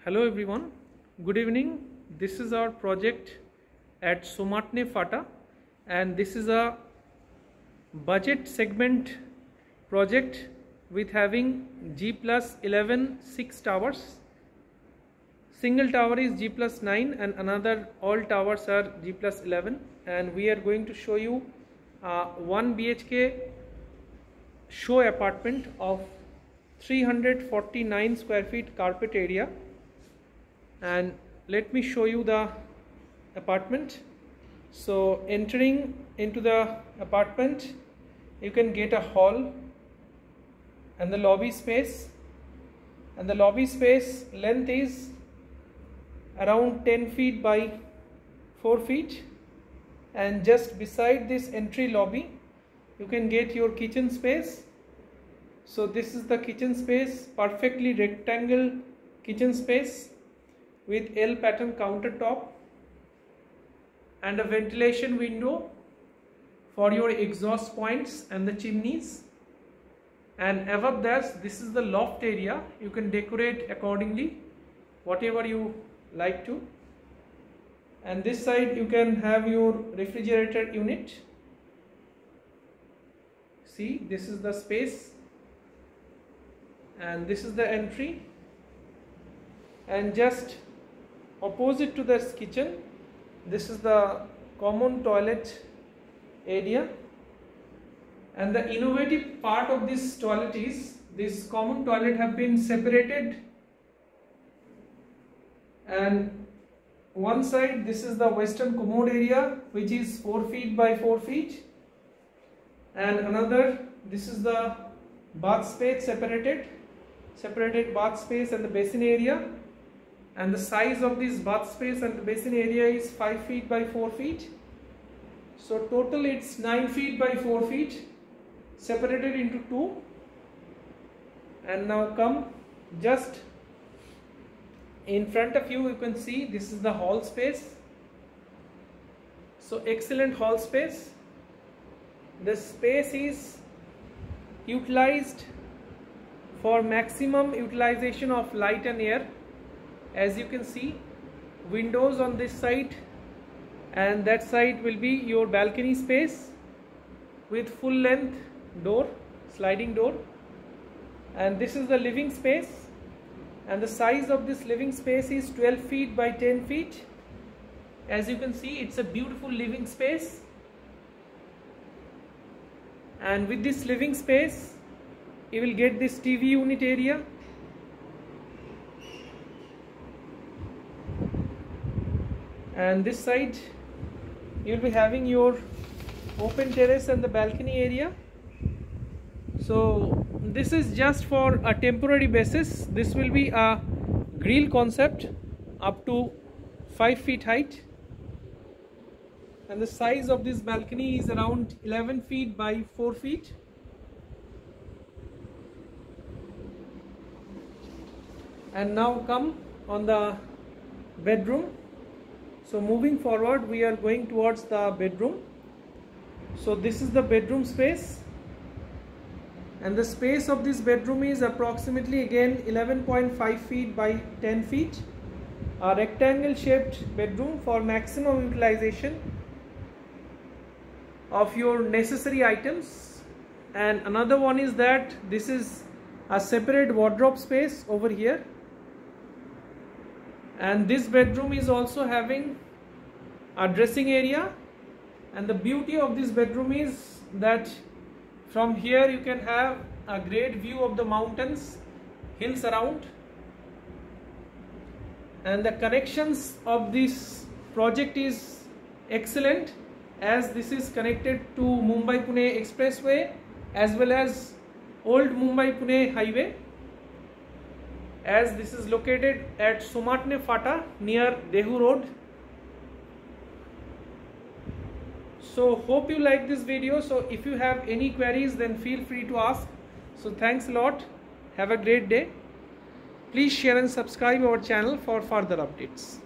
Hello everyone, good evening. This is our project at Somatne Fata, and this is a budget segment project with having G+11 6 towers. Single tower is G+9 and another all towers are G+11, and we are going to show you 1 BHK show apartment of 349 square feet carpet area. And let me show you the apartment. So entering into the apartment, you can get a hall and the lobby space, and the lobby space length is around 10 feet by 4 feet, and just beside this entry lobby you can get your kitchen space. So this is the kitchen space, perfectly rectangle kitchen space with L pattern countertop and a ventilation window for your exhaust points and the chimneys. And above that, this is the loft area. You can decorate accordingly, whatever you like to. And this side you can have your refrigerator unit. See, this is the space, and this is the entry, and just opposite to this kitchen, this is the common toilet area. And the innovative part of this toilet is this common toilet have been separated, and one side this is the western commode area which is 4 feet by 4 feet, and another this is the bath space, separated bath space and the basin area. And the size of this bath space and the basin area is 5 feet by 4 feet. So total it's 9 feet by 4 feet, separated into two. And now come just in front of you, you can see this is the hall space. So excellent hall space. The space is utilized for maximum utilization of light and air. As you can see, windows on this side, and that side will be your balcony space with full length door, sliding door. And this is the living space, and the size of this living space is 12 feet by 10 feet. As you can see, it's a beautiful living space. And with this living space you will get this TV unit area, and this side you will be having your open terrace and the balcony area. So this is just for a temporary basis. This will be a grill concept up to 5 feet height, and the size of this balcony is around 11 feet by 4 feet. And now come on the bedroom. So moving forward, we are going towards the bedroom. So this is the bedroom space, and the space of this bedroom is approximately again 11.5 feet by 10 feet. A rectangle shaped bedroom for maximum utilization of your necessary items. And another one is that this is a separate wardrobe space over here. And this bedroom is also having a dressing area, and the beauty of this bedroom is that from here you can have a great view of the mountains, hills around. And the connections of this project is excellent, as this is connected to Mumbai-Pune Expressway as well as Old Mumbai-Pune Highway, as this is located at Somatne Fata near Dehu Road. So hope you like this video. So if you have any queries, then feel free to ask. So thanks a lot. Have a great day. Please share and subscribe our channel for further updates.